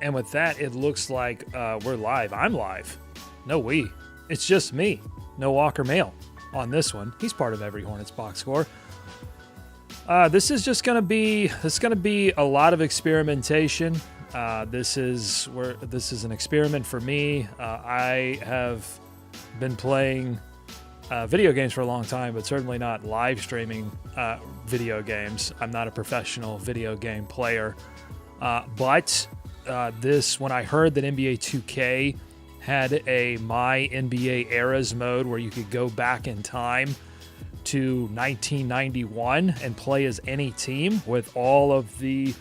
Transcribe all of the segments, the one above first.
And with that, it looks like we're live. I'm live. No, it's just me. No Walker Mail on this one. He's part of every Hornets box score. This is just going to be a lot of experimentation. This is an experiment for me. I have been playing video games for a long time, but certainly not live streaming video games. I'm not a professional video game player. But when I heard that NBA 2K had a MyNBA Eras mode where you could go back in time to 1991 and play as any team with all of the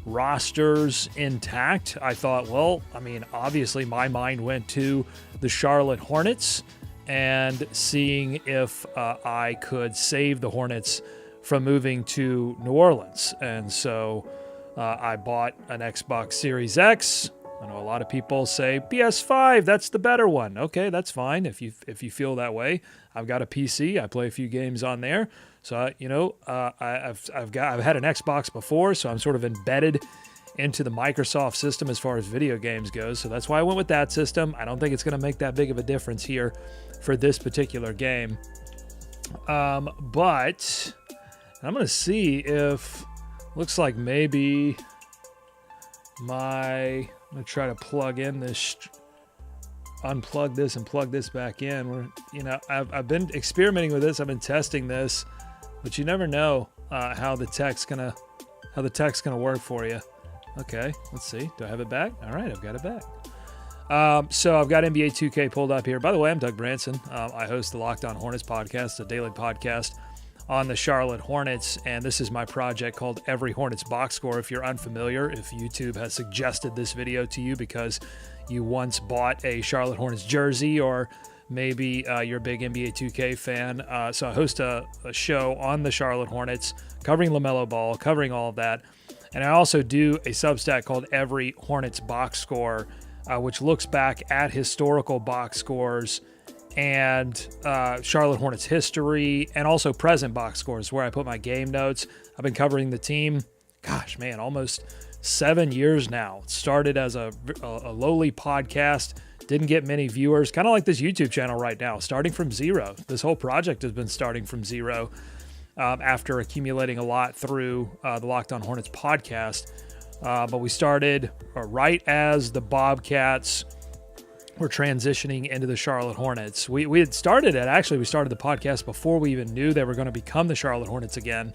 rosters intact, I thought, well, I mean, obviously my mind went to the Charlotte Hornets and seeing if I could save the Hornets from moving to New Orleans. And so I bought an Xbox Series X. I know a lot of people say PS5, that's the better one. Okay, that's fine if you feel that way. I've got a PC. I play a few games on there. So I've had an Xbox before, so I'm sort of embedded into the Microsoft system as far as video games goes. So that's why I went with that system. I don't think it's going to make that big of a difference here for this particular game. But I'm going to see if looks like maybe I'm going to try to unplug this and plug this back in. I've been experimenting with this. I've been testing this, but you never know how the tech's gonna work for you. Okay, let's see. Do I have it back? All right, I've got it back. So I've got NBA 2K pulled up here. By the way, I'm Doug Branson. I host the Locked On Hornets podcast, a daily podcast on the Charlotte Hornets, and this is my project called Every Hornets Box Score. If you're unfamiliar, if YouTube has suggested this video to you because you once bought a Charlotte Hornets jersey, or maybe you're a big NBA 2K fan. So I host a show on the Charlotte Hornets covering LaMelo Ball, covering all of that. And I also do a Substack called Every Hornets Box Score, which looks back at historical box scores and Charlotte Hornets history, and also present box scores where I put my game notes. I've been covering the team, almost 7 years now. It started as a lowly podcast, didn't get many viewers, kind of like this YouTube channel right now, starting from zero. This whole project has been starting from zero after accumulating a lot through the Locked On Hornets podcast. But we started right as the Bobcats were transitioning into the Charlotte Hornets. We had started it, we started the podcast before we even knew they were going to become the Charlotte Hornets again.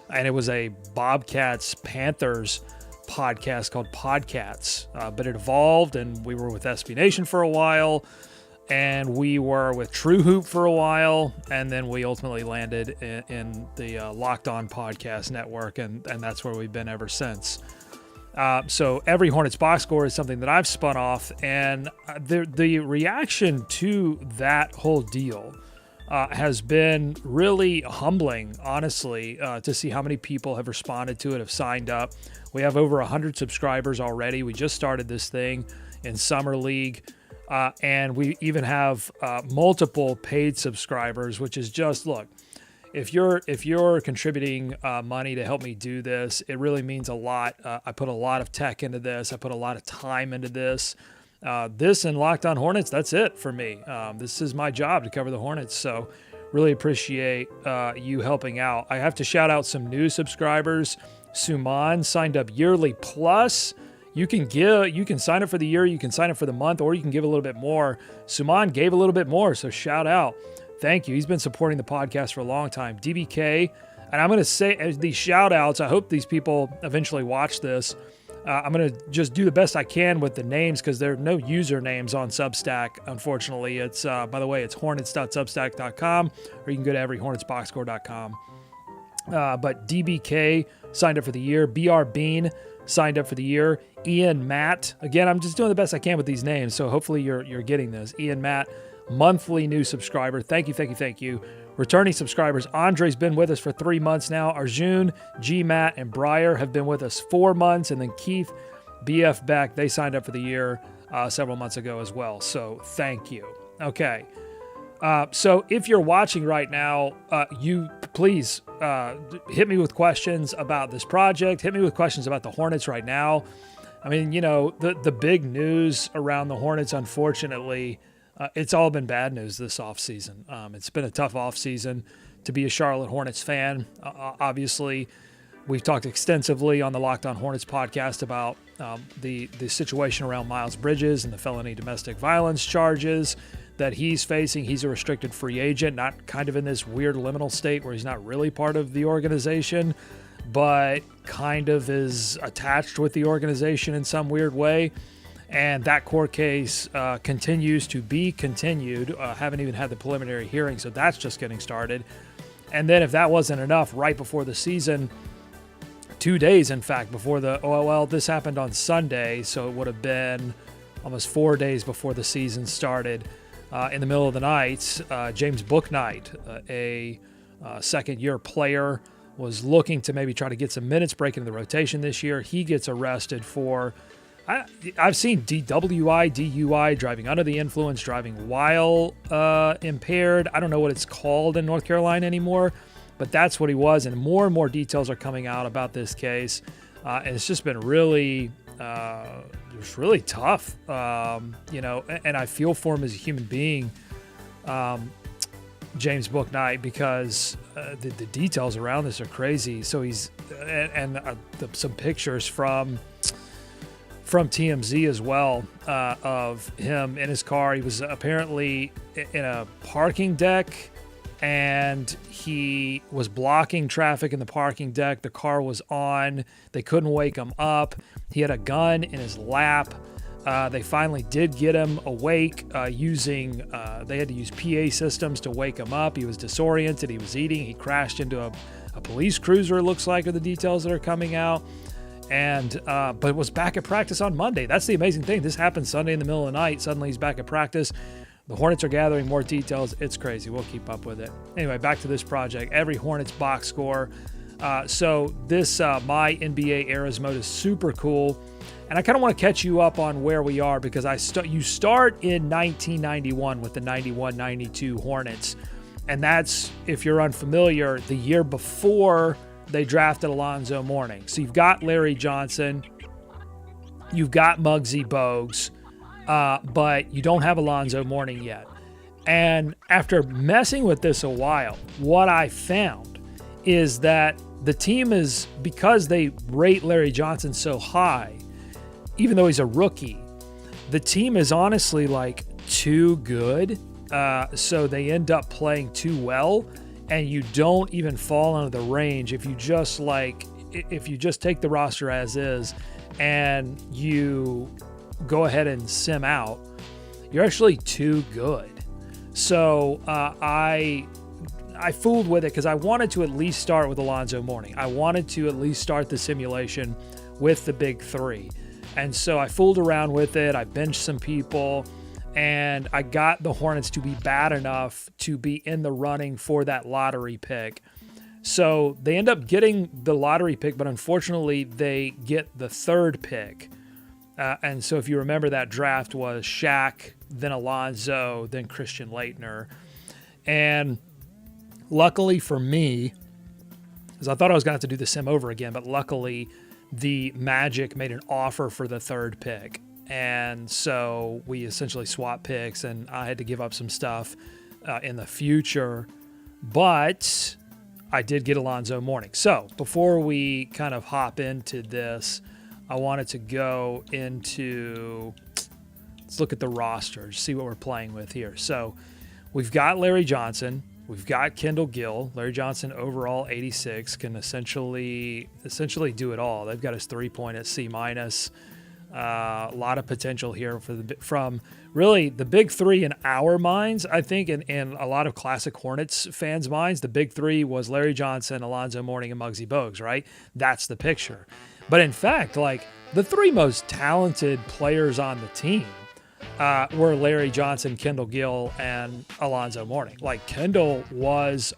And it was a Bobcats-Panthers podcast called Podcats. But it evolved, and we were with SB Nation for a while, and we were with True Hoop for a while, and then we ultimately landed in the Locked On Podcast Network, and that's where we've been ever since. So Every Hornets Box Score is something that I've spun off, and the reaction to that whole deal has been really humbling, honestly, to see how many people have responded to it, have signed up. We have over 100 subscribers already. We just started this thing in Summer League, and we even have multiple paid subscribers, which is just, look, if you're contributing money to help me do this, it really means a lot. I put a lot of tech into this. I put a lot of time into this. This and Locked On Hornets, that's it for me. This is my job to cover the Hornets, so really appreciate you helping out. I have to shout out some new subscribers. Suman signed up yearly plus. You can sign up for the year, you can sign up for the month, or you can give a little bit more. Suman gave a little bit more, so shout out. Thank you. He's been supporting the podcast for a long time. DBK, and I'm going to say these shout outs. I hope these people eventually watch this. I'm going to just do the best I can with the names because there are no usernames on Substack, unfortunately. It's, by the way, it's hornets.substack.com, or you can go to everyhornetsboxscore.com. But DBK signed up for the year. BR Bean signed up for the year. Ian Matt. Again, I'm just doing the best I can with these names, so hopefully you're getting this. Ian Matt, monthly new subscriber. Thank you. Returning subscribers. Andre's been with us for 3 months now. Arjun, G. Matt, and Breyer have been with us 4 months. And then Keith, BF Beck, they signed up for the year several months ago as well. So thank you. Okay. So if you're watching right now, you please hit me with questions about this project. Hit me with questions about the Hornets right now. I mean, the big news around the Hornets, unfortunately, it's all been bad news this offseason. It's been a tough offseason to be a Charlotte Hornets fan. Obviously, we've talked extensively on the Locked On Hornets podcast about the situation around Miles Bridges and the felony domestic violence charges that he's facing. He's a restricted free agent, not kind of in this weird liminal state where he's not really part of the organization, but kind of is attached with the organization in some weird way. And that court case continues to be continued. Haven't even had the preliminary hearing, so that's just getting started. And then if that wasn't enough, right before the season, 2 days, in fact, before this happened on Sunday, so it would have been almost 4 days before the season started. In the middle of the night, James Bouknight, a second-year player, was looking to maybe try to get some minutes, break into the rotation this year. He gets arrested for, I've seen DWI, DUI, driving under the influence, driving while impaired. I don't know what it's called in North Carolina anymore, but that's what he was. And more details are coming out about this case. And it's just been really, it's really tough, and I feel for him as a human being, James Bouknight, because the details around this are crazy. So he's some pictures from TMZ as well of him in his car. He was apparently in a parking deck, and he was blocking traffic in the parking deck. The car was on. They couldn't wake him up. He had a gun in his lap. They finally did get him awake using, they had to use PA systems to wake him up. He was disoriented. He was eating. He crashed into a police cruiser, it looks like, are the details that are coming out. And but was back at practice on Monday. That's the amazing thing. This happened Sunday in the middle of the night. Suddenly he's back at practice. The Hornets are gathering more details. It's crazy. We'll keep up with it. Anyway, back to this project. Every Hornets box score. So this MyNBA Eras mode is super cool. And I kind of want to catch you up on where we are, because you start in 1991 with the 91-92 Hornets. And that's, if you're unfamiliar, the year before they drafted Alonzo Mourning. So you've got Larry Johnson. You've got Muggsy Bogues. But you don't have Alonzo Mourning yet. And after messing with this a while, what I found is that the team is, because they rate Larry Johnson so high, even though he's a rookie, the team is honestly like too good. So they end up playing too well, and you don't even fall under the range if you just take the roster as is and you go ahead and sim out. You're actually too good. So I fooled with it because I wanted to at least start with Alonzo Mourning. I wanted to at least start the simulation with the big three. And so I fooled around with it. I benched some people, and I got the Hornets to be bad enough to be in the running for that lottery pick. So they end up getting the lottery pick, but unfortunately they get the third pick. And so if you remember, that draft was Shaq, then Alonzo, then Christian Laettner. And luckily for me, because I thought I was going to have to do the sim over again, but luckily the Magic made an offer for the third pick. And so we essentially swapped picks, and I had to give up some stuff in the future. But I did get Alonzo Mourning. So before we kind of hop into this, I wanted to go into, let's look at the roster, see what we're playing with here. So we've got Larry Johnson. We've got Kendall Gill. Larry Johnson, overall 86, can essentially do it all. They've got his 3-point at C-. A lot of potential here from really the big three in our minds, I think, in a lot of classic Hornets fans' minds. The big three was Larry Johnson, Alonzo Mourning, and Muggsy Bogues, right? That's the picture. But in fact, like, the three most talented players on the team were Larry Johnson, Kendall Gill, and Alonzo Mourning. Like, Kendall was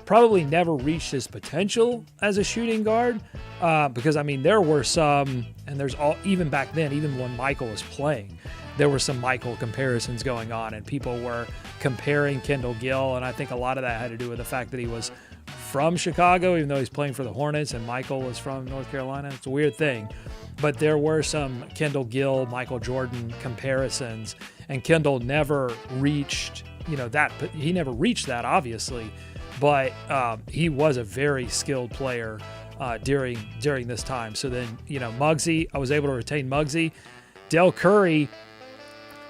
probably never reached his potential as a shooting guard because, I mean, there were some, and even back then, even when Michael was playing, there were some Michael comparisons going on, and people were comparing Kendall Gill, and I think a lot of that had to do with the fact that he was from Chicago, even though he's playing for the Hornets, and Michael was from North Carolina. It's a weird thing. But there were some Kendall Gill, Michael Jordan comparisons, and Kendall never reached, that. He never reached that, obviously, but he was a very skilled player during this time. So then, Muggsy, I was able to retain Muggsy. Del Curry,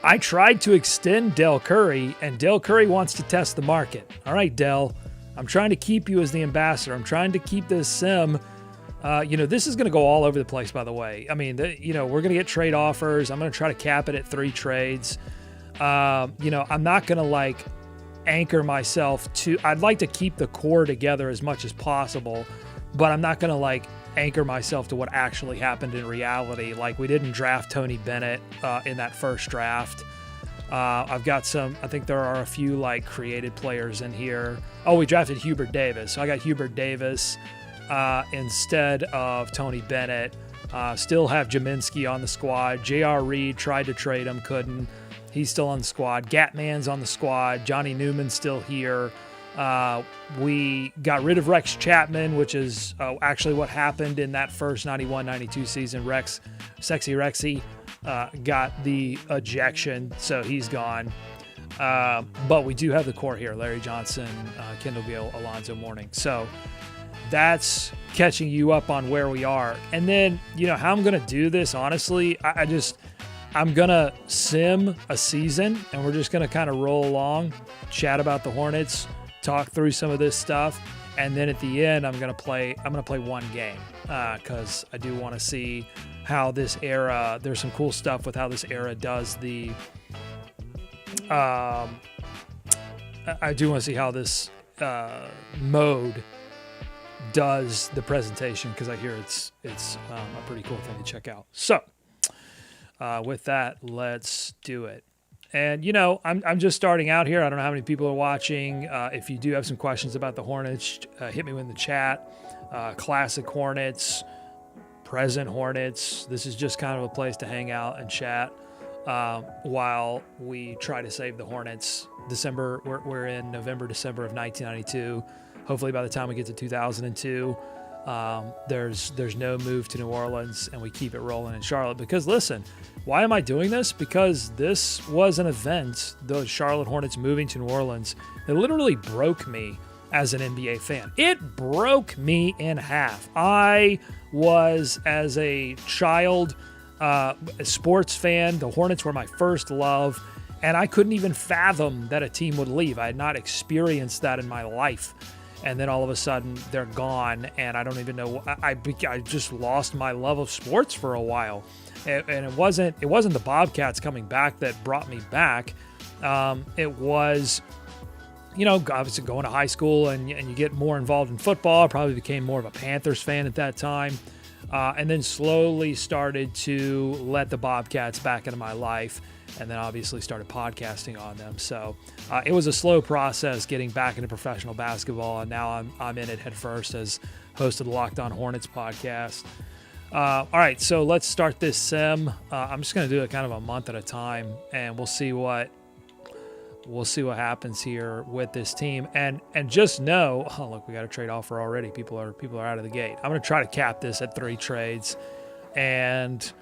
I tried to extend Del Curry, and Del Curry wants to test the market. All right, Del, I'm trying to keep you as the ambassador. I'm trying to keep this sim. This is going to go all over the place, by the way. I mean, we're going to get trade offers. I'm going to try to cap it at 3 trades. I'm not going to anchor myself to, I'd like to keep the core together as much as possible, but I'm not going to anchor myself to what actually happened in reality. We didn't draft Tony Bennett in that first draft. I've got I think there are a few created players in here. Oh, we drafted Hubert Davis. So I got Hubert Davis instead of Tony Bennett. Still have Jaminski on the squad. J.R. Reed tried to trade him, couldn't. He's still on the squad. Gatman's on the squad. Johnny Newman's still here. We got rid of Rex Chapman, which is actually what happened in that first 91-92 season. Sexy Rexy, got the ejection, so he's gone. But we do have the core here: Larry Johnson, Kendall Gill, Alonzo Mourning. So that's catching you up on where we are. And then, how I'm going to do this, honestly, I'm going to sim a season, and we're just going to kind of roll along, chat about the Hornets, talk through some of this stuff, and then at the end I'm going to play one game because I do want to see how this era, there's some cool stuff with how this era does the I do want to see how this mode does the presentation, because I hear it's a pretty cool thing to check out. So with that, let's do it. And, I'm just starting out here. I don't know how many people are watching. If you do have some questions about the Hornets, hit me in the chat. Classic Hornets, present Hornets. This is just kind of a place to hang out and chat while we try to save the Hornets. December, we're in November, December of 1992. Hopefully by the time we get to 2002, there's no move to New Orleans, and we keep it rolling in Charlotte. Because listen, why am I doing this? Because this was an event, the Charlotte Hornets moving to New Orleans, that literally broke me as an NBA fan. It broke me in half. I was, as a child, a sports fan. The Hornets were my first love, and I couldn't even fathom that a team would leave. I had not experienced that in my life. And then all of a sudden they're gone, and I don't even know. I just lost my love of sports for a while, and it wasn't the Bobcats coming back that brought me back. It was, obviously going to high school and you get more involved in football. I probably became more of a Panthers fan at that time, and then slowly started to let the Bobcats back into my life. And then obviously started podcasting on them. So it was a slow process getting back into professional basketball, and now I'm in it head first as host of the Locked On Hornets podcast. All right, so let's start this sim. I'm just going to do it kind of a month at a time, and we'll see what happens here with this team. And just know, oh look, we got a trade offer already. People are out of the gate. I'm going to try to cap this at 3 trades, and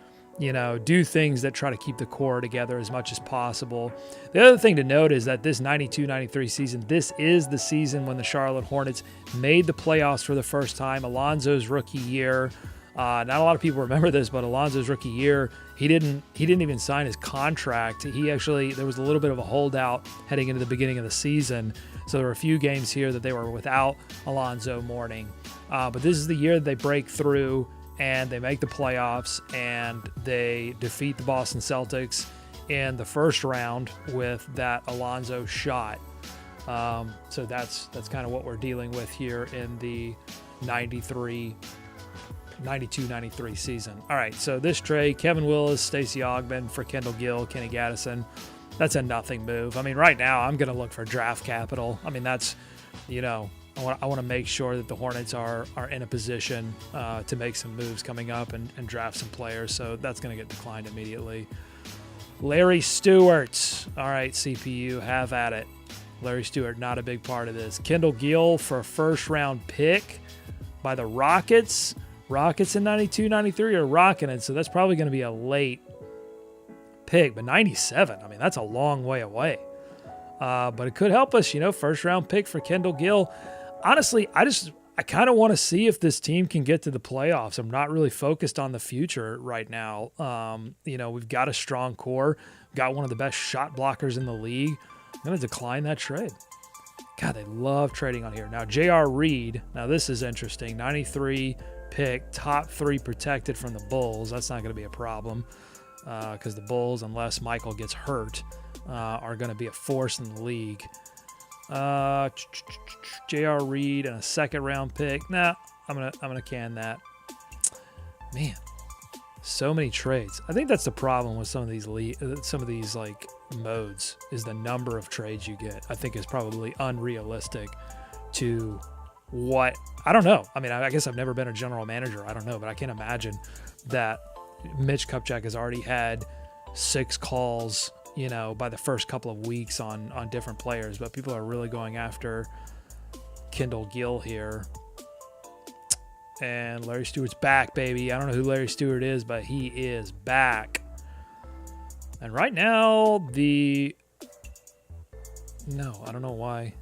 do things that try to keep the core together as much as possible. The other thing to note is that this 92-93 season, this is the season when the Charlotte Hornets made the playoffs for the first time. Alonzo's rookie year. Not a lot of people remember this, but Alonzo's rookie year, he didn't even sign his contract. There was a little bit of a holdout heading into the beginning of the season. So there were a few games here that they were without Alonzo Mourning. But this is the year that they break through and they make the playoffs, and they defeat the Boston Celtics in the first round with that Alonzo shot. So that's kind of what we're dealing with here in the 92-93 season. All right, so this trade, Kevin Willis, Stacey Ogman for Kendall Gill, Kenny Gaddison, that's a nothing move. I mean, right now I'm going to look for draft capital. I mean, that's, I want to make sure that the Hornets are in a position to make some moves coming up and draft some players. So that's going to get declined immediately. Larry Stewart. All right, CPU, have at it. Larry Stewart, not a big part of this. Kendall Gill for a first-round pick by the Rockets. Rockets in 92, 93 are rocking it, so that's probably going to be a late pick. But 97, I mean, that's a long way away. But it could help us, first-round pick for Kendall Gill. Honestly, I kind of want to see if this team can get to the playoffs. I'm not really focused on the future right now. We've got a strong core, got one of the best shot blockers in the league. I'm going to decline that trade. God, they love trading on here. Now, J.R. Reed, now this is interesting. 93 pick, top 3 protected from the Bulls. That's not going to be a problem because the Bulls, unless Michael gets hurt, are going to be a force in the league. J.R. Reed and a second-round pick. Nah, I'm gonna can that. Man, so many trades. I think that's the problem with some of these like modes is the number of trades you get. I think is probably unrealistic to what I don't know. I mean, I guess I've never been a general manager. I don't know, but I can't imagine that Mitch Kupchak has already had 6 calls by the first couple of weeks on different players, but people are really going after Kendall Gill here. And Larry Stewart's back, baby. I don't know who Larry Stewart is, but he is back. And right now, I don't know why.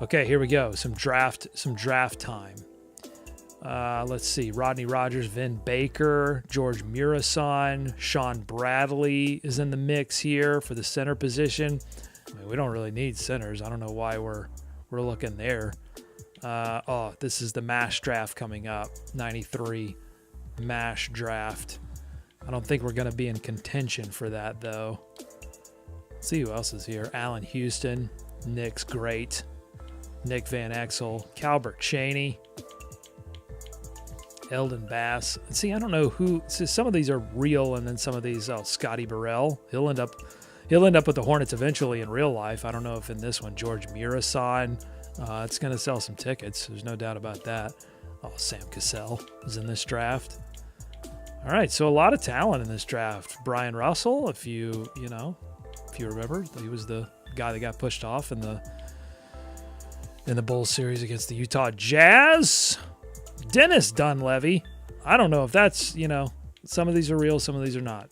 Okay, here we go. Some draft time. Let's see. Rodney Rogers, Vin Baker, George Murasan, Sean Bradley is in the mix here for the center position. I mean, we don't really need centers. I don't know why we're looking there. This is the MASH draft coming up. 93 MASH draft. I don't think we're going to be in contention for that, though. Let's see who else is here. Allen Houston, Nick's great. Nick Van Exel, Calbert Chaney, Eldon Bass. See, I don't know who. So some of these are real, and then some of these. Scotty Burrell. He'll end up with the Hornets eventually in real life. I don't know if in this one George Murasan. It's going to sell some tickets. There's no doubt about that. Sam Cassell is in this draft. All right, so a lot of talent in this draft. Brian Russell, if you remember, he was the guy that got pushed off in the Bulls series against the Utah Jazz. Dennis Dunleavy. I don't know if that's, some of these are real, some of these are not.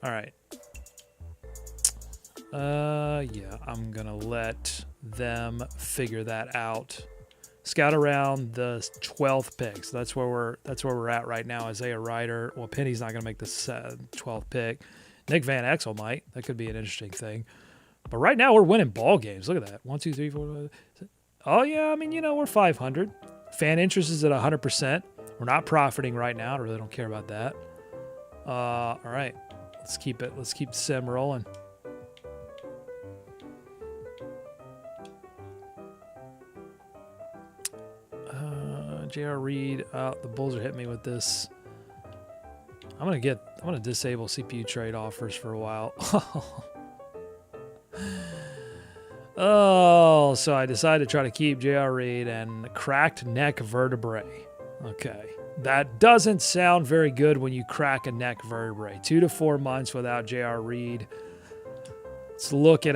All right. I'm going to let them figure that out. Scout around the 12th pick. So that's where we're at right now. Isaiah Ryder. Well, Penny's not going to make the 12th pick. Nick Van Exel might. That could be an interesting thing. But right now we're winning ball games. Look at that. 1, 2, 3, 4, 5. Oh, yeah. I mean, we're 500. Fan interest is at 100%. We're not profiting right now. I really don't care about that. All right. Let's keep the sim rolling. J.R. Reed. The Bulls are hitting me with this. I'm gonna disable CPU trade offers for a while. So I decided to try to keep J.R. Reed and cracked neck vertebrae. Okay. That doesn't sound very good when you crack a neck vertebrae. 2 to 4 months without J.R. Reed. Let's look at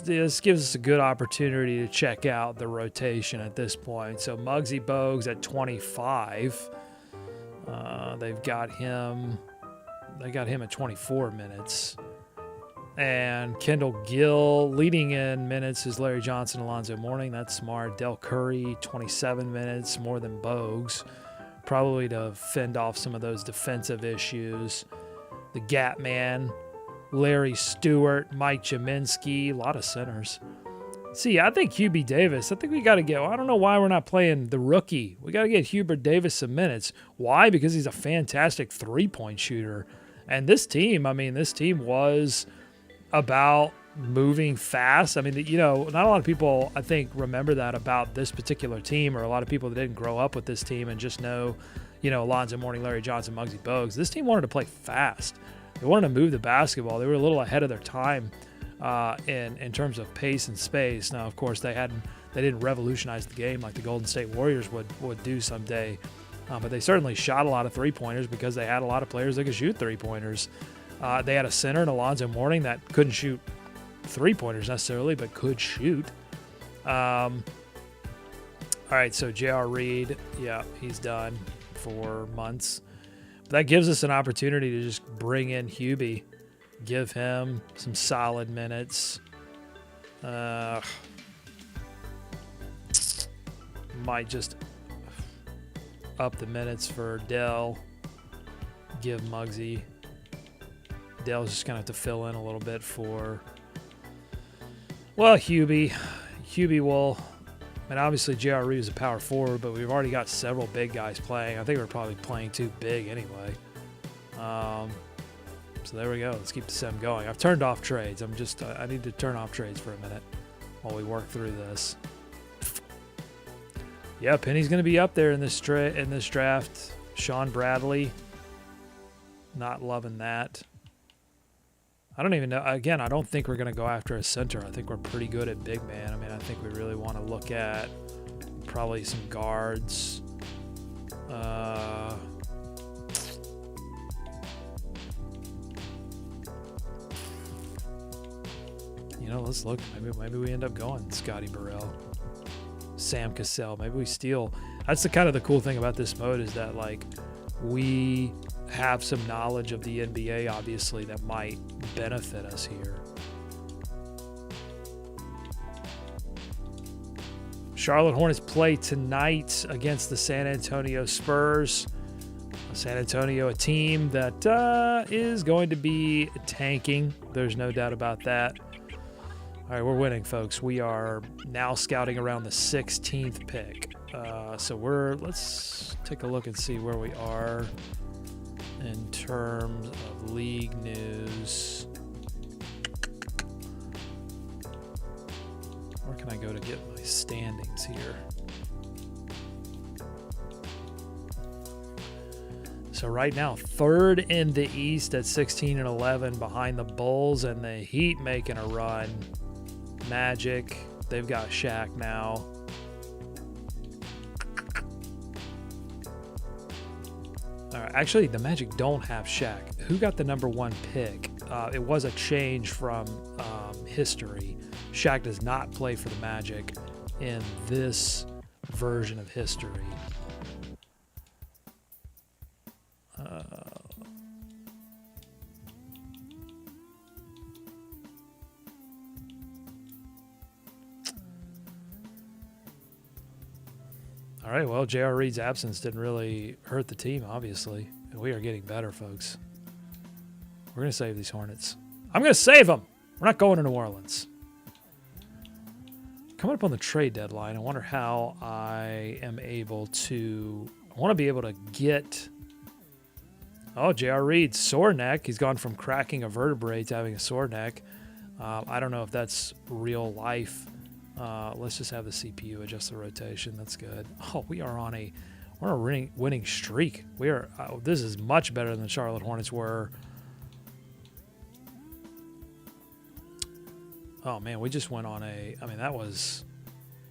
this gives us a good opportunity to check out the rotation at this point. So Muggsy Bogues at 25. They've got him at 24 minutes. And Kendall Gill leading in minutes is Larry Johnson, Alonzo Mourning. That's smart. Del Curry, 27 minutes, more than Bogues. Probably to fend off some of those defensive issues. The Gap Man, Larry Stewart, Mike Jaminski, a lot of centers. See, I think Hubie Davis, I think we got to get, I don't know why we're not playing the rookie. We got to get Hubert Davis some minutes. Why? Because he's a fantastic three-point shooter. And this team was about moving fast. I mean, not a lot of people, I think, remember that about this particular team, or a lot of people that didn't grow up with this team and just know, Alonzo Mourning, Larry Johnson, Muggsy Bogues. This team wanted to play fast. They wanted to move the basketball. They were a little ahead of their time in terms of pace and space. Now, of course, they didn't revolutionize the game like the Golden State Warriors would do someday. But they certainly shot a lot of three-pointers because they had a lot of players that could shoot three-pointers. They had a center in Alonzo Mourning that couldn't shoot three-pointers necessarily, but could shoot. All right, so J.R. Reed, yeah, he's done for months. But that gives us an opportunity to just bring in Hubie, give him some solid minutes. Might just up the minutes for Dell, give Muggsy. Dell's just going to have to fill in a little bit for, well, Hubie. Hubie will, I mean, obviously J.R. Reed is a power forward, but we've already got several big guys playing. I think we're probably playing too big anyway. So there we go. Let's keep the sim going. I've turned off trades. I need to turn off trades for a minute while we work through this. Yeah, Penny's going to be up there in this draft. Sean Bradley, not loving that. I don't even know. Again, I don't think we're going to go after a center. I think we're pretty good at big man. I mean, I think we really want to look at probably some guards. Let's look. Maybe we end up going Scotty Burrell, Sam Cassell. Maybe we steal. That's the cool thing about this mode is that, like, we have some knowledge of the NBA, obviously, that might benefit us here. Charlotte Hornets play tonight against the San Antonio Spurs. San Antonio, a team that is going to be tanking. There's no doubt about that. All right, we're winning, folks. We are now scouting around the 16th pick. So let's take a look and see where we are in terms of league news. Where can I go to get my standings here? So right now, third in the East at 16-11 behind the Bulls and the Heat making a run. Magic, they've got Shaq now. All right, actually, the Magic don't have Shaq. Who got the #1 pick? It was a change from history. Shaq does not play for the Magic in this version of history. All right, well, J.R. Reed's absence didn't really hurt the team, obviously. We are getting better, folks. We're going to save these Hornets. I'm going to save them. We're not going to New Orleans. Coming up on the trade deadline, I wonder how I am able to... I want to be able to get... Oh, J.R. Reed, sore neck. He's gone from cracking a vertebrae to having a sore neck. I don't know if that's real life. Let's just have the CPU adjust the rotation. That's good. Oh, we're on a winning streak. We are. This is much better than the Charlotte Hornets were. Oh man, we just went on that was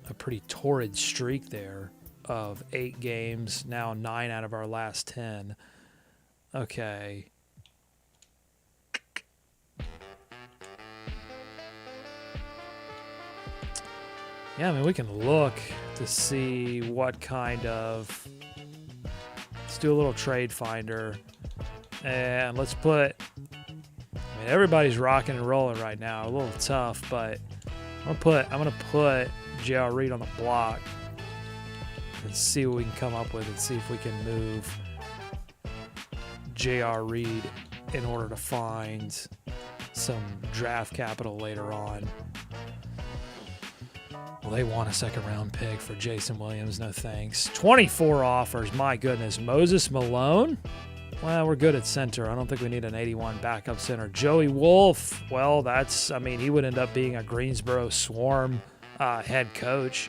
a pretty torrid streak there of 8 games. Now 9 out of our last 10. Okay. Yeah, I mean, we can look to see what kind of... Let's do a little trade finder. And let's put... I mean, everybody's rocking and rolling right now. A little tough, but I'm gonna put J.R. Reed on the block and see what we can come up with and see if we can move J.R. Reed in order to find some draft capital later on. Well, they want a second-round pick for Jason Williams. No thanks. 24 offers. My goodness. Moses Malone? Well, we're good at center. I don't think we need an 81 backup center. Joey Wolf. Well, he would end up being a Greensboro Swarm head coach.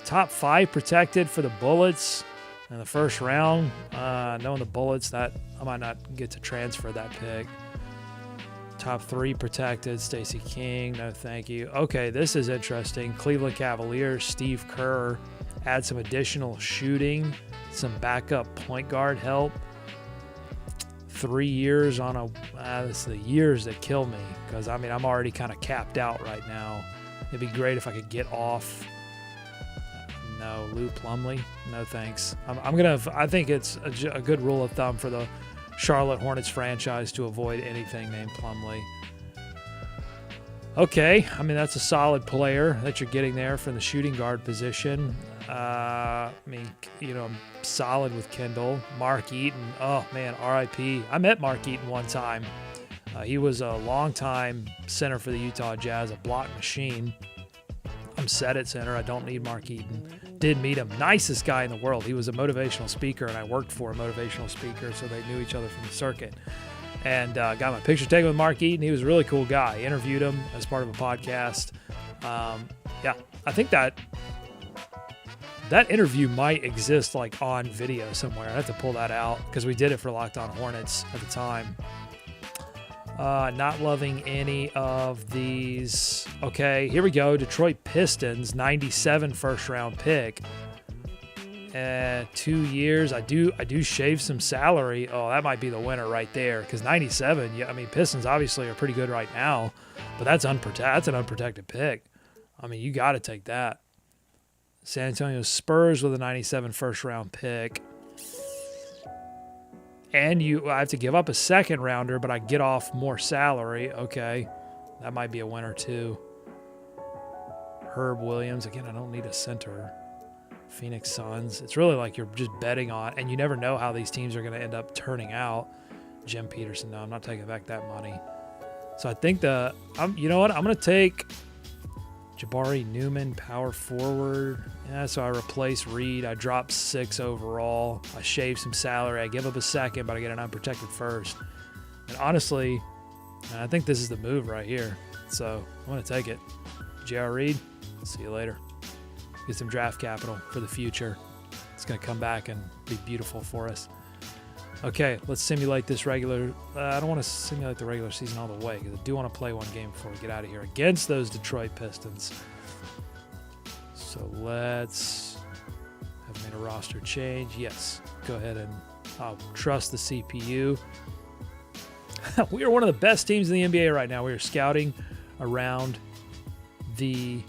Top 5 protected for the Bullets in the first round. Knowing the Bullets, that I might not get to transfer that pick. Top 3 protected, Stacey King, no thank you. Okay, this is interesting. Cleveland Cavaliers, Steve Kerr, add some additional shooting, some backup point guard help. 3 years on a. This is the years that kill me because I mean I'm already kind of capped out right now. It'd be great if I could get off. No, Lou Plumlee. No thanks. I think it's a good rule of thumb for the Charlotte Hornets franchise to avoid anything named Plumlee. Okay, I mean that's a solid player that you're getting there from the shooting guard position. I mean, you know, I'm solid with Kendall. Mark Eaton, oh man, RIP. I met Mark Eaton one time. He was a longtime center for the Utah Jazz, a block machine. I'm set at center. I don't need Mark Eaton. Did meet him. Nicest guy in the world. He was a motivational speaker, and I worked for a motivational speaker, so they knew each other from the circuit. And got my picture taken with Mark Eaton. He was a really cool guy. I interviewed him as part of a podcast. Yeah, I think that interview might exist like on video somewhere. I have to pull that out because we did it for Locked On Hornets at the time. Not loving any of these. Okay, here we go. Detroit Pistons, 97 first-round pick. 2 years. I do shave some salary. Oh, that might be the winner right there because 97. Yeah, I mean Pistons obviously are pretty good right now, but that's an unprotected pick. I mean you got to take that. San Antonio Spurs with a 97 first-round pick. And I have to give up a second rounder, but I get off more salary. Okay, that might be a winner too. Herb Williams. Again, I don't need a center. Phoenix Suns. It's really like you're just betting on, and you never know how these teams are going to end up turning out. Jim Peterson. No, I'm not taking back that money. So I think you know what? I'm going to take Jabari Newman, power forward. Yeah, so I replace Reed. I drop 6 overall. I shave some salary. I give up a second, but I get an unprotected first. And honestly, I think this is the move right here. So I'm going to take it. J.R. Reed, see you later. Get some draft capital for the future. It's going to come back and be beautiful for us. Okay, let's simulate this regular. I don't want to simulate the regular season all the way because I do want to play one game before we get out of here against those Detroit Pistons. So let's have made a roster change. Yes, go ahead and I'll trust the CPU. We are one of the best teams in the NBA right now. We are scouting around the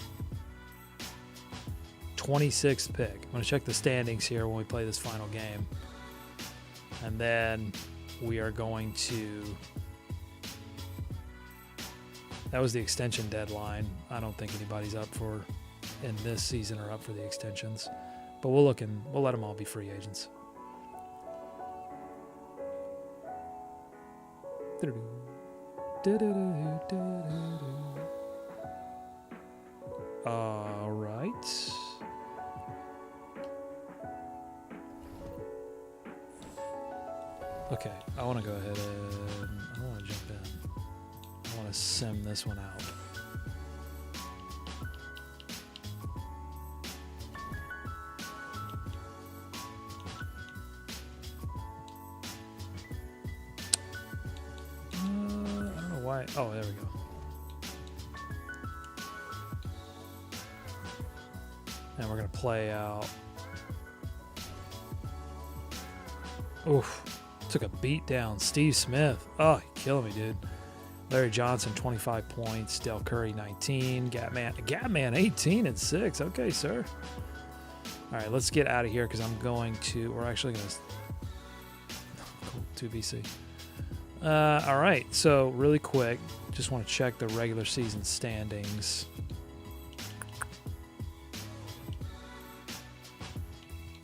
26th pick. I'm going to check the standings here when we play this final game. And then we are going to... That was the extension deadline. I don't think anybody's up for, in this season, or up for the extensions. But we'll let them all be free agents. All right. Okay, I want to go ahead and I don't want to jump in. I want to sim this one out. I don't know why. Oh, there we go. And we're going to play out. Oof. Took a beat down. Steve Smith. Oh, you're killing me, dude. Larry Johnson, 25 points. Del Curry, 19. Gatman, 18 and 6. Okay, sir. All right, let's get out of here because I'm going to... We're actually going to... Cool, 2BC. All right, so really quick, just want to check the regular season standings.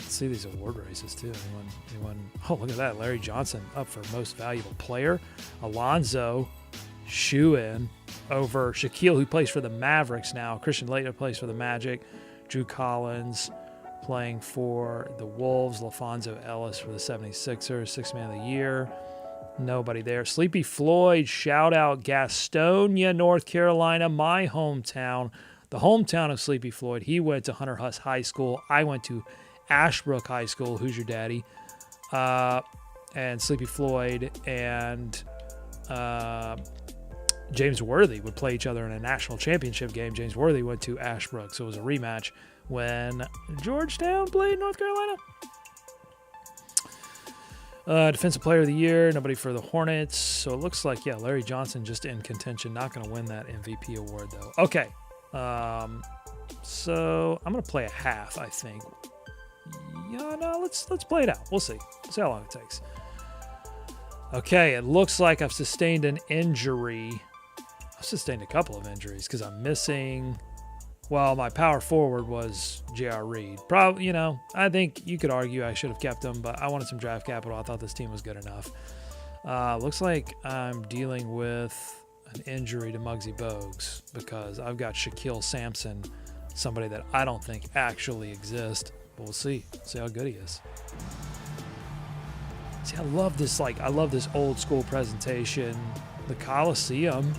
See these award races too. Anyone? Oh, look at that. Larry Johnson up for most valuable player. Alonzo shoe-in over Shaquille, who plays for the Mavericks now. Christian Laettner plays for the Magic. Drew Collins playing for the Wolves. LaFonso Ellis for the 76ers. Sixth man of the year. Nobody there. Sleepy Floyd, shout out Gastonia, North Carolina, my hometown. The hometown of Sleepy Floyd. He went to Hunter Huss High School. I went to Ashbrook High School. Who's your daddy? And Sleepy Floyd and James Worthy would play each other in a national championship game. James Worthy went to Ashbrook, so it was a rematch when Georgetown played North Carolina. Defensive Player of the Year, nobody for the Hornets. So it looks like, yeah, Larry Johnson just in contention. Not going to win that MVP award, though. Okay. So I'm going to play a half, I think. Yeah, no, let's play it out. We'll see. We'll see how long it takes. Okay, it looks like I've sustained an injury. I've sustained a couple of injuries because I'm missing... Well, my power forward was J.R. Reed. Probably, you know, I think you could argue I should have kept him, but I wanted some draft capital. I thought this team was good enough. Looks like I'm dealing with an injury to Muggsy Bogues because I've got Shaquille Sampson, somebody that I don't think actually exists. But we'll see. See how good he is. See, I love this. I love this old school presentation. The Coliseum.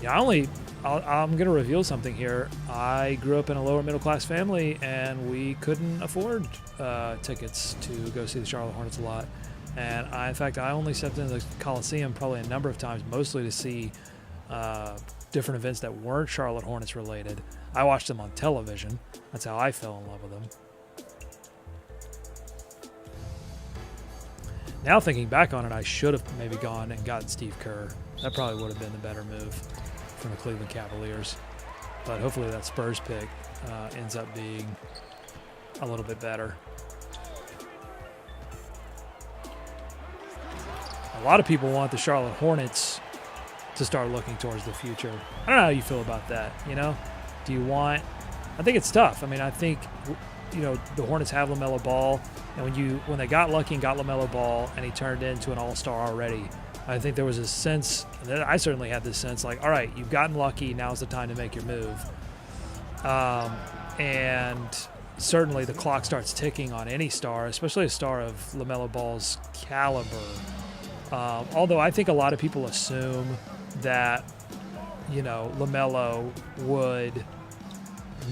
Yeah, I'm going to reveal something here. I grew up in a lower middle class family, and we couldn't afford tickets to go see the Charlotte Hornets a lot. And in fact, I only stepped into the Coliseum probably a number of times, mostly to see different events that weren't Charlotte Hornets related. I watched them on television. That's how I fell in love with them. Now thinking back on it, I should have maybe gone and gotten Steve Kerr. That probably would have been the better move from the Cleveland Cavaliers. But hopefully that Spurs pick ends up being a little bit better. A lot of people want the Charlotte Hornets to start looking towards the future. I don't know how you feel about that, you know? Do you want... I think it's tough. I mean, I think, you know, the Hornets have LaMelo Ball, and when they got lucky and got LaMelo Ball and he turned into an all-star already, I think there was a sense, I certainly had this sense, like, all right, you've gotten lucky, now's the time to make your move. And certainly the clock starts ticking on any star, especially a star of LaMelo Ball's caliber. Although I think a lot of people assume that, you know, LaMelo would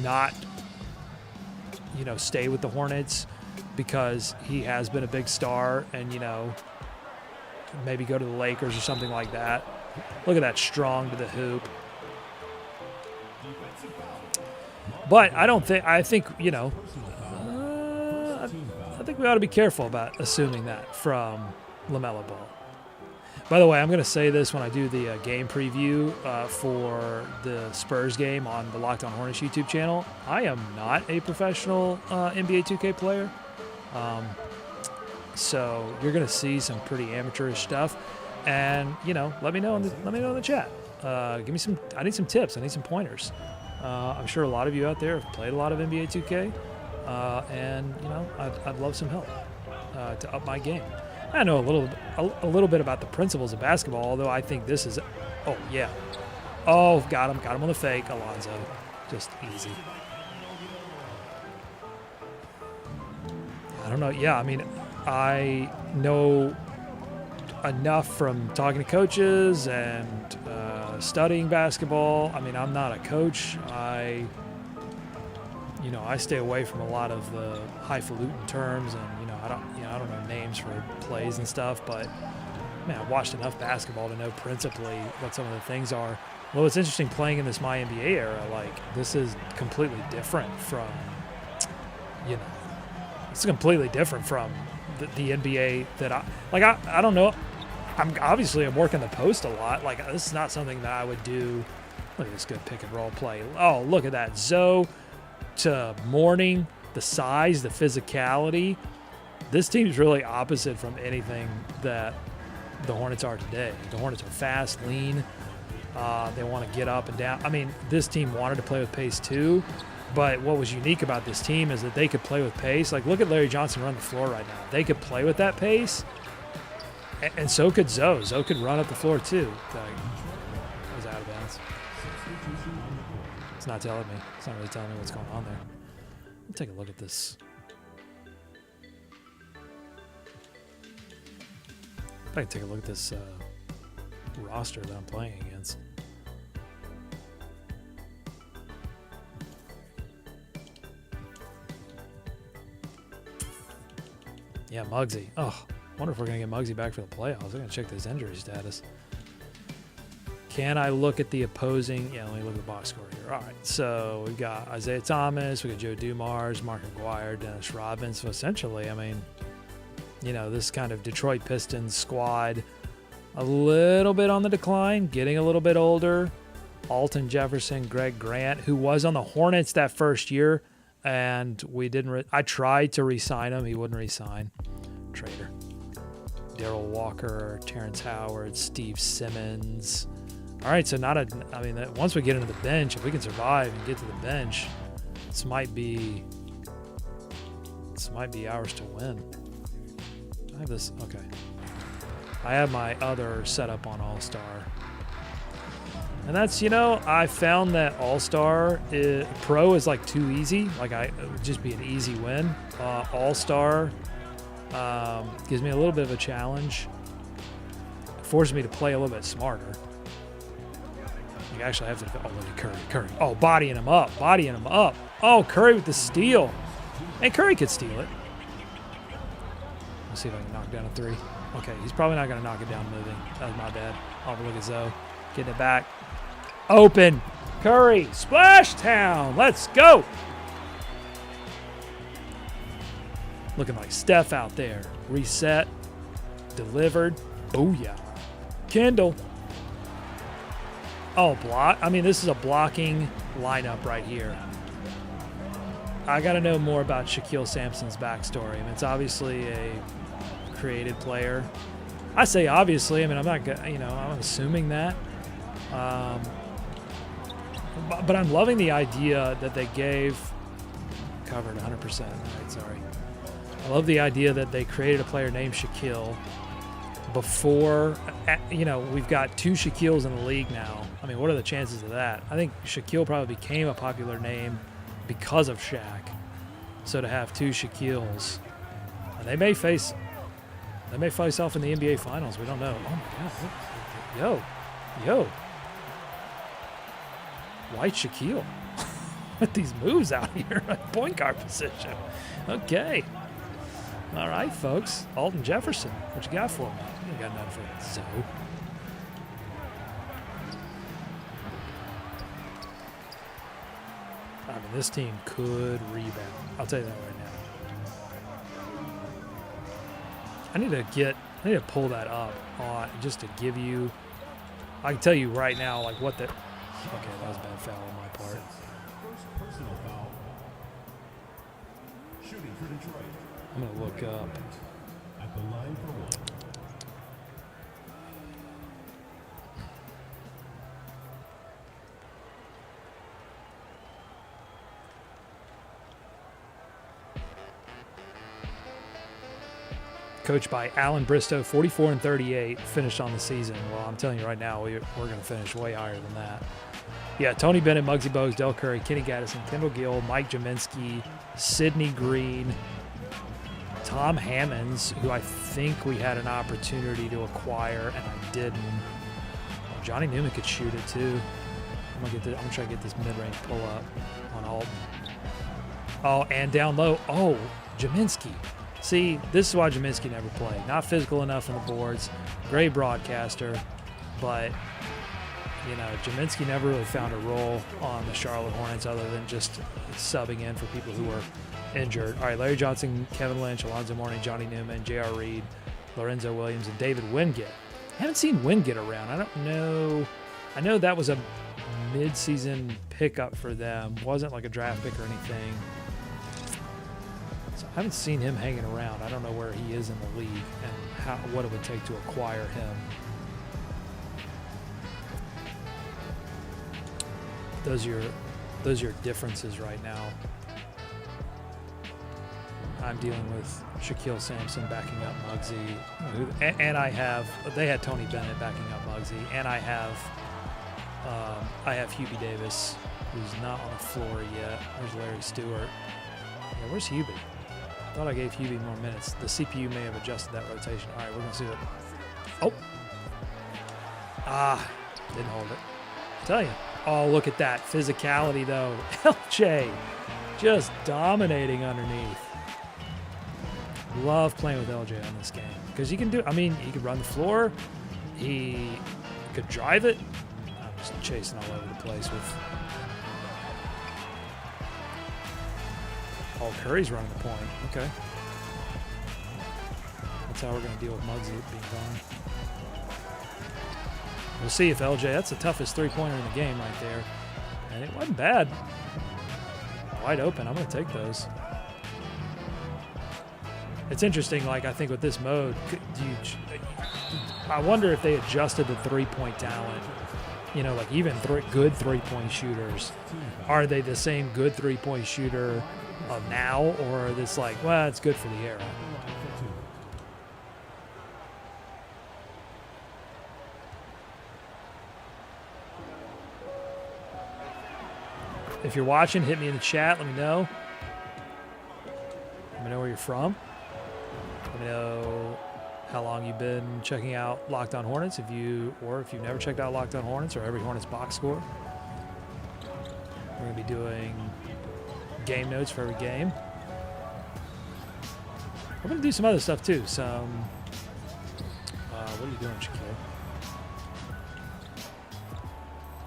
not, you know, stay with the Hornets because he has been a big star and, you know, maybe go to the Lakers or something like that. Look at that strong to the hoop. But I think, you know, I think we ought to be careful about assuming that from LaMelo Ball. By the way, I'm going to say this when I do the game preview for the Spurs game on the Locked On Hornets YouTube channel. I am not a professional NBA 2K player. So you're going to see some pretty amateurish stuff. And, you know, let me know in the chat. Give me some, I need some tips. I need some pointers. I'm sure a lot of you out there have played a lot of NBA 2K. And, you know, I'd love some help to up my game. I know a little bit about the principles of basketball, although I think this is, oh, yeah. Oh, got him on the fake, Alonzo. Just easy. I don't know. Yeah, I mean, I know enough from talking to coaches and studying basketball. I mean, I'm not a coach. I stay away from a lot of the highfalutin terms, and I don't know names for plays and stuff. But man, I've watched enough basketball to know principally what some of the things are. Well, it's interesting playing in this MyNBA era. Like, this is completely different from, it's completely different from the NBA that I don't know. I'm working the post a lot. Like, this is not something that I would do. Look at this good pick and roll play. Oh, look at that. Zoe to Mourning, the size, the physicality. This team's really opposite from anything that the Hornets are today. The Hornets are fast, lean. They want to get up and down. I mean, this team wanted to play with pace too, but what was unique about this team is that they could play with pace. Like, look at Larry Johnson run the floor right now. They could play with that pace, and so could Zoe. Zoe could run up the floor too. That was out of bounds. It's not telling me. It's not really telling me what's going on there. Let me take a look at this. If I can take a look at this roster that I'm playing against. Yeah, Muggsy. Oh, wonder if we're going to get Muggsy back for the playoffs. I'm going to check this injury status. Can I look at the opposing? Yeah, let me look at the box score here. All right, so we've got Isaiah Thomas, we got Joe Dumars, Mark McGuire, Dennis Rodman. So essentially, I mean, you know, this kind of Detroit Pistons squad a little bit on the decline, getting a little bit older. Alton Jefferson, Greg Grant, who was on the Hornets that first year, and we didn't. I tried to re-sign him. He wouldn't re-sign. Traitor. Darrell Walker, Terrence Howard, Steve Simmons. All right, so once we get into the bench, if we can survive and get to the bench, this might be ours to win. I have this. Okay. I have my other setup on All-Star. And that's, you know, I found that All-Star Pro is like too easy. Like it would just be an easy win. All-Star gives me a little bit of a challenge. It forces me to play a little bit smarter. You actually have to. Oh, look at Curry. Oh, bodying him up. Oh, Curry with the steal. And Curry could steal it. Let's see if I can knock down a three. Okay, he's probably not going to knock it down moving. That was my bad. Oh, look at Zoe. Getting it back. Open. Curry. Splash Town. Let's go. Looking like Steph out there. Reset. Delivered. Booyah. Kendall. Oh, block. I mean, this is a blocking lineup right here. I got to know more about Shaquille Sampson's backstory. I mean, it's obviously a created player. I say obviously. I mean, I'm not, you know, I'm assuming that. But I'm loving the idea that they gave covered 100%. Right, sorry. I love the idea that they created a player named Shaquille before, you know, we've got two Shaquilles in the league now. I mean, what are the chances of that? I think Shaquille probably became a popular name because of Shaq. So to have two Shaquilles, and they may face off in the NBA Finals. We don't know. Oh my God! Yo, White Shaquille with these moves out here at point guard position. Okay, all right, folks. Alton Jefferson, what you got for me? You ain't got nothing for it. So. I mean, this team could rebound. I'll tell you that right now. I need to pull that up on just to give you. I can tell you right now, like what the. Okay, that was a bad foul on my part. First personal foul. Shooting for Detroit. I'm gonna look up. At the line for one. Coached by Alan Bristow, 44-38, finished on the season. Well, I'm telling you right now, we're going to finish way higher than that. Yeah, Tony Bennett, Muggsy Bogues, Del Curry, Kenny Gaddison, Kendall Gill, Mike Jaminski, Sidney Green, Tom Hammonds, who I think we had an opportunity to acquire, and I didn't. Well, Johnny Newman could shoot it too. I'm gonna try to get this mid-range pull-up on Alton. Oh, and down low. Oh, Jaminski. See, this is why Jaminski never played. Not physical enough on the boards. Great broadcaster, but you know, Jaminski never really found a role on the Charlotte Hornets other than just subbing in for people who were injured. All right, Larry Johnson, Kevin Lynch, Alonzo Mourning, Johnny Newman, J.R. Reed, Lorenzo Williams, and David Wingate. I haven't seen Wingate around. I don't know. I know that was a mid-season pickup for them. Wasn't like a draft pick or anything. So I haven't seen him hanging around. I don't know where he is in the league and what it would take to acquire him. Those are your differences right now. I'm dealing with Shaquille Sampson backing up Muggsy, and they had Tony Bennett backing up Muggsy, and I have Hubie Davis, who's not on the floor yet. There's Larry Stewart. Yeah, where's Hubie? I thought I gave Hubie more minutes. The CPU may have adjusted that rotation. All right, we're gonna see what. Oh, didn't hold it. I'll tell you. Oh, look at that physicality though. LJ just dominating underneath. Love playing with LJ on this game because he can do. I mean, he could run the floor. He could drive it. I'm just chasing all over the place with. Oh, Curry's running the point. Okay. That's how we're going to deal with Muggsy being gone. We'll see if LJ, that's the toughest three-pointer in the game right there. And it wasn't bad. Wide open. I'm going to take those. It's interesting, like, I think with this mode, I wonder if they adjusted the three-point talent. You know, like even good three-point shooters. Are they the same good three-point shooter of now? Or are this like, well, it's good for the era? If you're watching, hit me in the chat. Let me know. Let me know where you're from. Let me know how long you've been checking out Locked On Hornets, if you've never checked out Locked On Hornets or every Hornets box score. We're going to be doing game notes for every game. We're going to do some other stuff too. Some, what are you doing, Shaquille?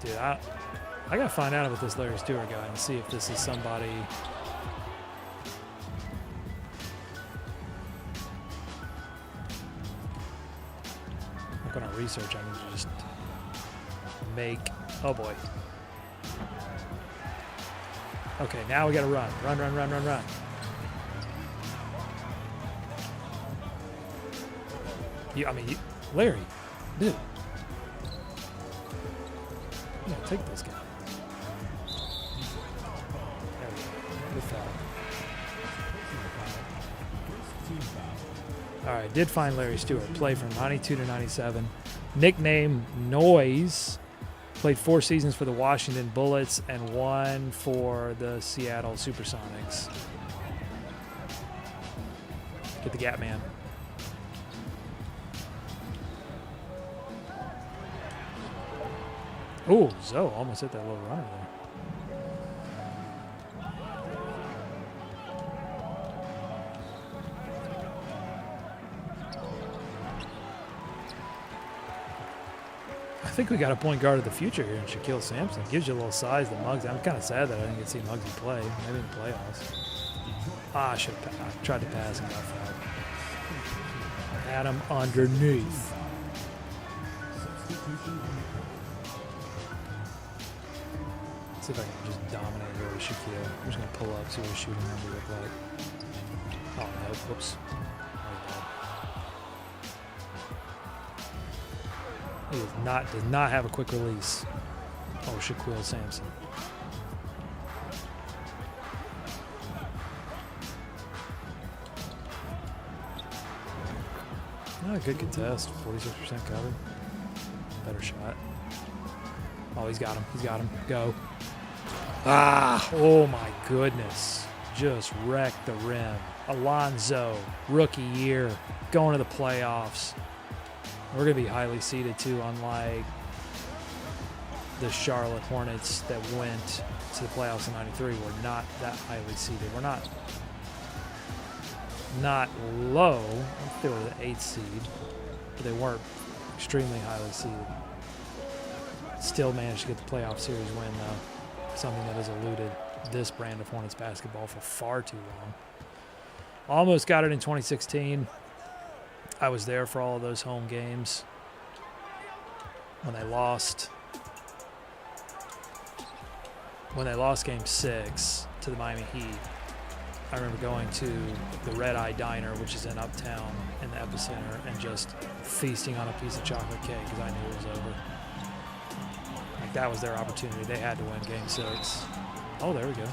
Dude, I got to find out about this Larry Stewart guy and see if this is somebody. I'm going to research. I need to just make. Oh boy. Okay, now we got to run. Run. Larry, dude. I'm going to take this guy. There we go. Good foul. All right, did find Larry Stewart. Play from 92 to 97. Nickname Noise. Played 4 seasons for the Washington Bullets and 1 for the Seattle Supersonics. Get the gap, man. Oh, Zoe almost hit that little runner there. I think we got a point guard of the future here in Shaquille Sampson. Gives you a little size to Muggsy. I'm kind of sad that I didn't get to see Muggsy play. Maybe in the playoffs. I should have tried to pass and got fouled. Had him underneath. Let's see if I can just dominate here with Shaquille. I'm just going to pull up, see what his shooting number look like. Oh, no. Whoops. He does not have a quick release. Oh, Shaquille Sampson. Oh, good contest. 46% covered. Better shot. Oh, he's got him. He's got him. Go. Ah, oh my goodness. Just wrecked the rim. Alonzo, rookie year, going to the playoffs. We're going to be highly seeded too, unlike the Charlotte Hornets that went to the playoffs in '93. We're not that highly seeded. We're not low. I think they were the 8th seed, but they weren't extremely highly seeded. Still managed to get the playoff series win, though. Something that has eluded this brand of Hornets basketball for far too long. Almost got it in 2016. I was there for all of those home games when they lost. When they lost Game 6 to the Miami Heat, I remember going to the Red Eye Diner, which is in Uptown in the epicenter, and just feasting on a piece of chocolate cake because I knew it was over. Like, that was their opportunity. They had to win Game 6. Oh, there we go.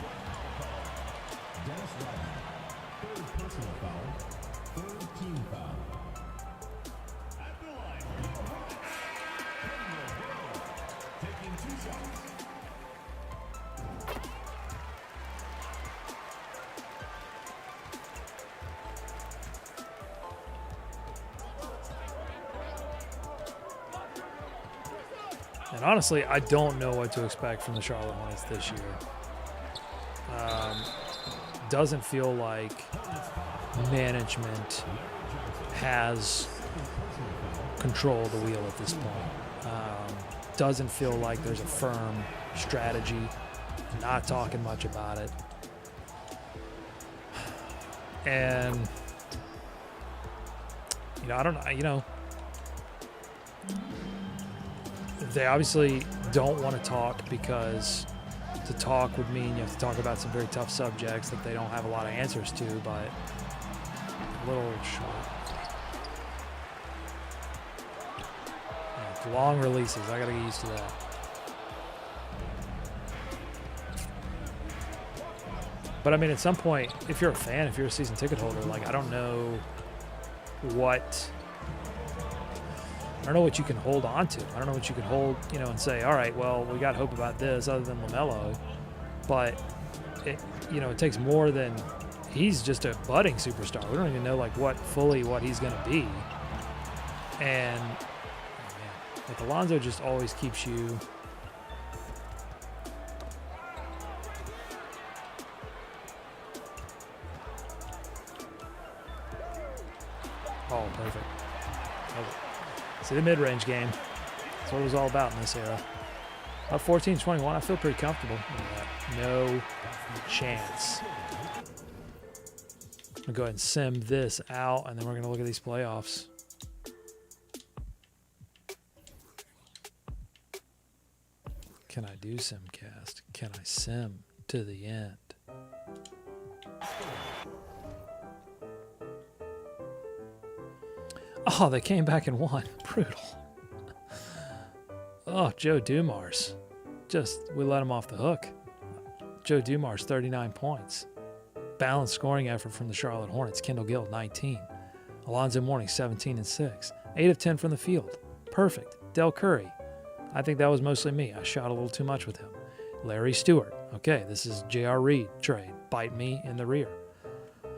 And honestly, I don't know what to expect from the Charlotte Hornets this year. Doesn't feel like management has control of the wheel at this point. Doesn't feel like there's a firm strategy. Not talking much about it. I don't know. They obviously don't want to talk because to talk would mean you have to talk about some very tough subjects that they don't have a lot of answers to, but a little short. Yeah, long releases. I got to get used to that. But I mean, at some point, if you're a fan, if you're a season ticket holder, like I don't know what you can hold on to. I don't know what you can hold, and say, all right, well, we got hope about this other than LaMelo. But it takes more than he's just a budding superstar. We don't even know like what he's going to be. And like Alonzo just always keeps you. Oh, perfect. See, the mid-range game. That's what it was all about in this era. Up 14-21, I feel pretty comfortable. No chance. I'm going to go ahead and sim this out, and then we're going to look at these playoffs. Can I do simcast? Can I sim to the end? Oh, they came back and won. Brutal. Oh, Joe Dumars. We let him off the hook. Joe Dumars, 39 points. Balanced scoring effort from the Charlotte Hornets. Kendall Gill, 19. Alonzo Mourning, 17 and 6. 8 of 10 from the field. Perfect. Del Curry. I think that was mostly me. I shot a little too much with him. Larry Stewart. Okay, this is J.R. Reed trade. Bite me in the rear.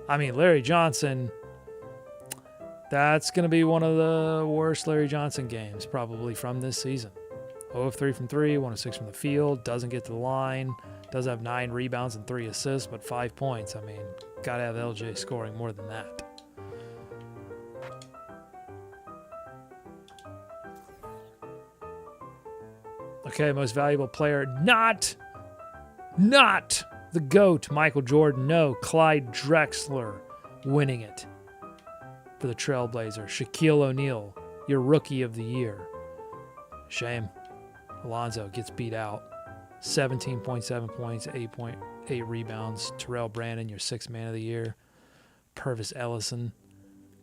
I mean, Larry Johnson... That's going to be one of the worst Larry Johnson games probably from this season. 0 of 3 from 3, 1 of 6 from the field, doesn't get to the line, does have 9 rebounds and 3 assists, but 5 points. I mean, got to have LJ scoring more than that. Okay, most valuable player, not the GOAT, Michael Jordan. No, Clyde Drexler winning it for the Trailblazers. Shaquille O'Neal, your rookie of the year. Shame. Alonzo gets beat out. 17.7 points, 8.8 rebounds. Terrell Brandon, your sixth man of the year. Purvis Ellison.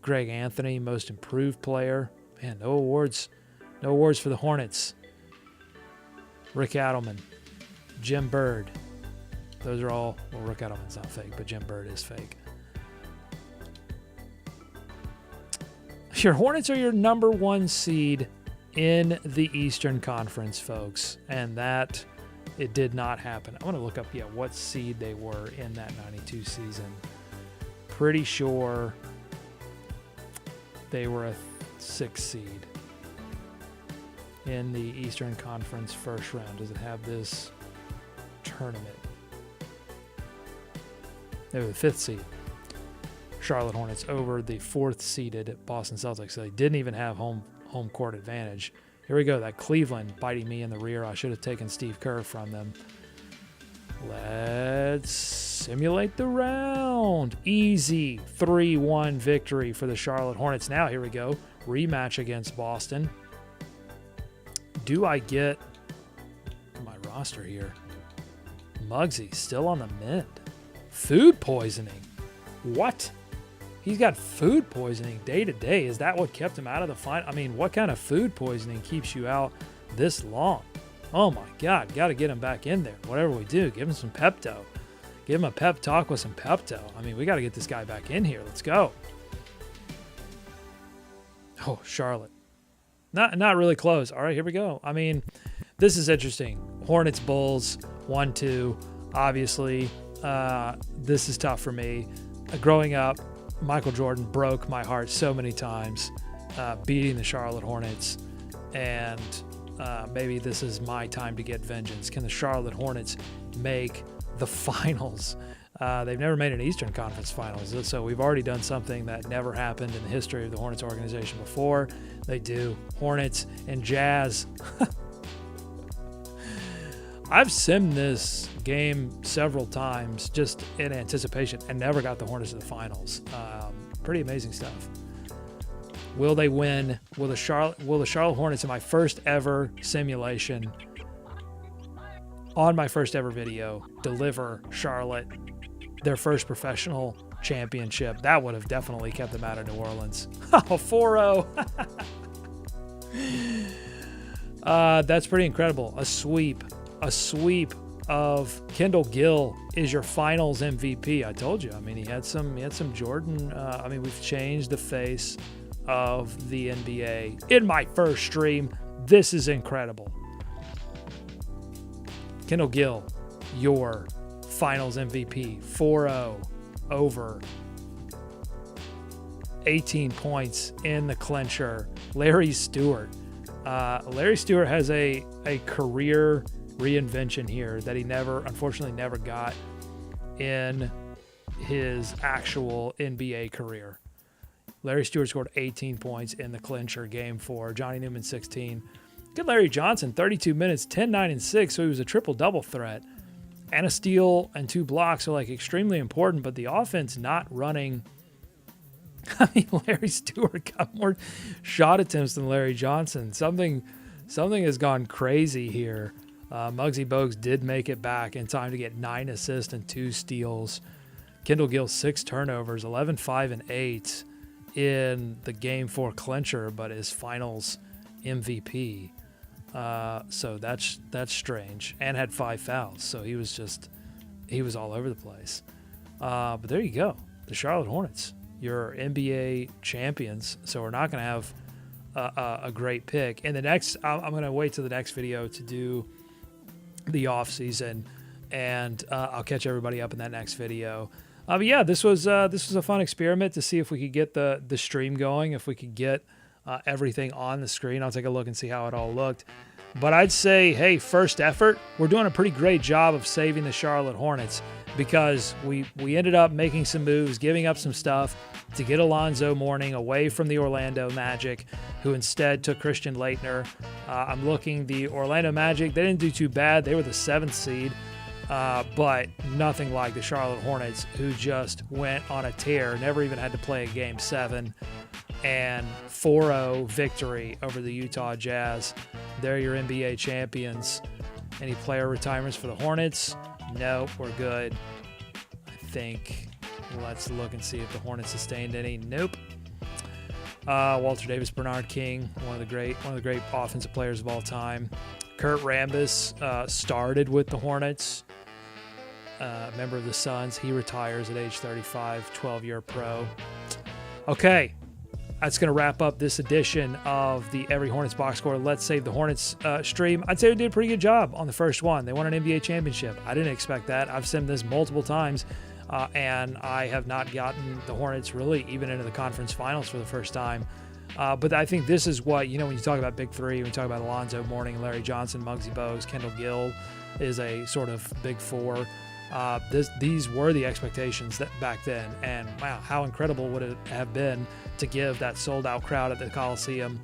Greg Anthony, most improved player. Man, no awards for the Hornets. Rick Adelman. Jim Bird. Those are all, well, Rick Adelman's not fake, but Jim Bird is fake. Your Hornets are your number 1 seed in the Eastern Conference, folks. And that, it did not happen. I want to look up, what seed they were in that 92 season. Pretty sure they were a 6th seed in the Eastern Conference first round. Does it have this tournament? They were the 5th seed. Charlotte Hornets over the 4th seeded Boston Celtics. So they didn't even have home court advantage. Here we go. That Cleveland biting me in the rear. I should have taken Steve Kerr from them. Let's simulate the round. Easy 3-1 victory for the Charlotte Hornets. Now here we go. Rematch against Boston. Do I get my roster here? Muggsy still on the mend. Food poisoning. What? He's got food poisoning day to day. Is that what kept him out of the final? I mean, what kind of food poisoning keeps you out this long? Oh my God, got to get him back in there. Whatever we do, give him some Pepto. Give him a pep talk with some Pepto. I mean, we got to get this guy back in here. Let's go. Oh, Charlotte. Not really close. All right, here we go. I mean, this is interesting. Hornets, Bulls, 1-2. Obviously, this is tough for me. Growing up, Michael Jordan broke my heart so many times, beating the Charlotte Hornets, and maybe this is my time to get vengeance. Can the Charlotte Hornets make the finals? They've never made an Eastern Conference Finals, so we've already done something that never happened in the history of the Hornets organization before. They do. Hornets and Jazz. I've simmed this game several times just in anticipation and never got the Hornets to the finals. Pretty amazing stuff. Will they win? Will the Charlotte Hornets, in my first ever simulation, on my first ever video, deliver Charlotte their first professional championship? That would have definitely kept them out of New Orleans. Oh, 4-0. That's pretty incredible. A sweep of Kendall Gill is your finals MVP. I told you. I mean, he had some Jordan. I mean, we've changed the face of the NBA in my first stream. This is incredible. Kendall Gill, your finals MVP, 4-0 over 18 points in the clincher. Larry Stewart. Larry Stewart has a career reinvention here that he unfortunately never got in his actual NBA career. Larry Stewart scored 18 points in the clincher, game 4. Johnny Newman, 16. Good Larry Johnson, 32 minutes, 10, 9, and 6, so he was a triple-double threat. And a steal and 2 blocks are, like, extremely important, but the offense not running. I mean, Larry Stewart got more shot attempts than Larry Johnson. Something has gone crazy here. Muggsy Bogues did make it back in time to get 9 assists and 2 steals. Kendall Gill, 6 turnovers, 11, 5, and 8 in the Game 4 clincher, but his finals MVP. So that's strange. And had 5 fouls, so he was all over the place. But there you go. The Charlotte Hornets, your NBA champions. So we're not going to have a great pick. And the next, I'm going to wait till the next video to do the off season, and I'll catch everybody up in that next video. But yeah, this was a fun experiment to see if we could get the stream going, if we could get everything on the screen. I'll take a look and see how it all looked. But I'd say, hey, first effort, we're doing a pretty great job of saving the Charlotte Hornets, because we ended up making some moves, giving up some stuff to get Alonzo Mourning away from the Orlando Magic, who instead took Christian Laettner. I'm looking, the Orlando Magic, they didn't do too bad. They were the 7th seed, but nothing like the Charlotte Hornets, who just went on a tear, never even had to play a Game 7, and 4-0 victory over the Utah Jazz. They're your NBA champions. Any player retirements for the Hornets? No, we're good. I think. Let's look and see if the Hornets sustained any. Nope. Walter Davis, Bernard King, one of the great offensive players of all time. Kurt Rambis started with the Hornets. Member of the Suns. He retires at age 35, 12-year pro. Okay. That's going to wrap up this edition of the Every Hornets Box Score Let's Save the Hornets stream. I'd say we did a pretty good job on the first one. They won an NBA championship. I didn't expect that. I've said this multiple times, and I have not gotten the Hornets really even into the conference finals for the first time. But I think this is what, when you talk about Big Three, when you talk about Alonzo Mourning, Larry Johnson, Muggsy Bogues, Kendall Gill is a sort of Big Four. These were the expectations that back then, and wow, how incredible would it have been to give that sold-out crowd at the Coliseum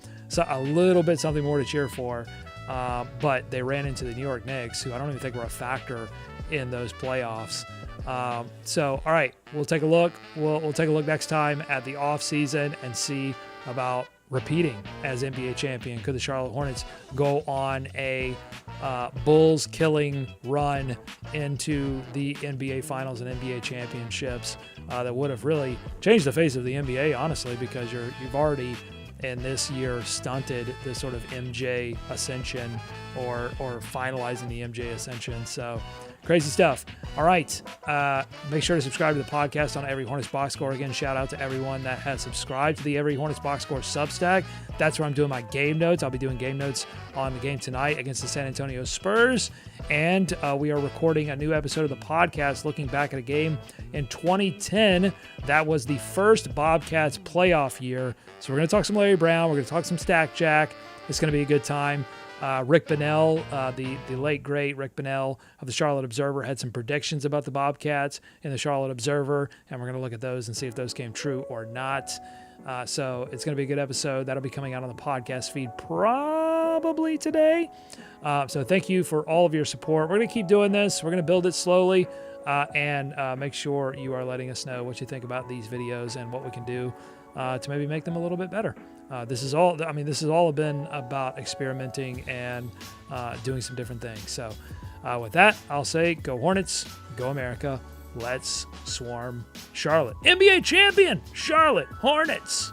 a little bit something more to cheer for. But they ran into the New York Knicks, who I don't even think were a factor in those playoffs. So, all right, we'll take a look. We'll take a look next time at the off season and see about repeating as NBA champion. Could the Charlotte Hornets go on a Bulls killing run into the NBA Finals and NBA championships that would have really changed the face of the NBA, honestly, because you've already in this year stunted the sort of MJ ascension or finalizing the MJ ascension. So crazy stuff. All right. Make sure to subscribe to the podcast on Every Hornets Box Score. Again, shout out to everyone that has subscribed to the Every Hornets Box Score Substack. That's where I'm doing my game notes. I'll be doing game notes on the game tonight against the San Antonio Spurs. And we are recording a new episode of the podcast looking back at a game in 2010. That was the first Bobcats playoff year. So we're going to talk some Larry Brown. We're going to talk some Stack Jack. It's going to be a good time. Rick Bonnell, the late, great Rick Bonnell of the Charlotte Observer, had some predictions about the Bobcats in the Charlotte Observer, and we're going to look at those and see if those came true or not. So it's going to be a good episode. That'll be coming out on the podcast feed probably today. So thank you for all of your support. We're going to keep doing this. We're going to build it slowly, and make sure you are letting us know what you think about these videos and what we can do to maybe make them a little bit better. This is all been about experimenting and doing some different things. So with that, I'll say go Hornets, go America. Let's swarm Charlotte. NBA champion, Charlotte Hornets.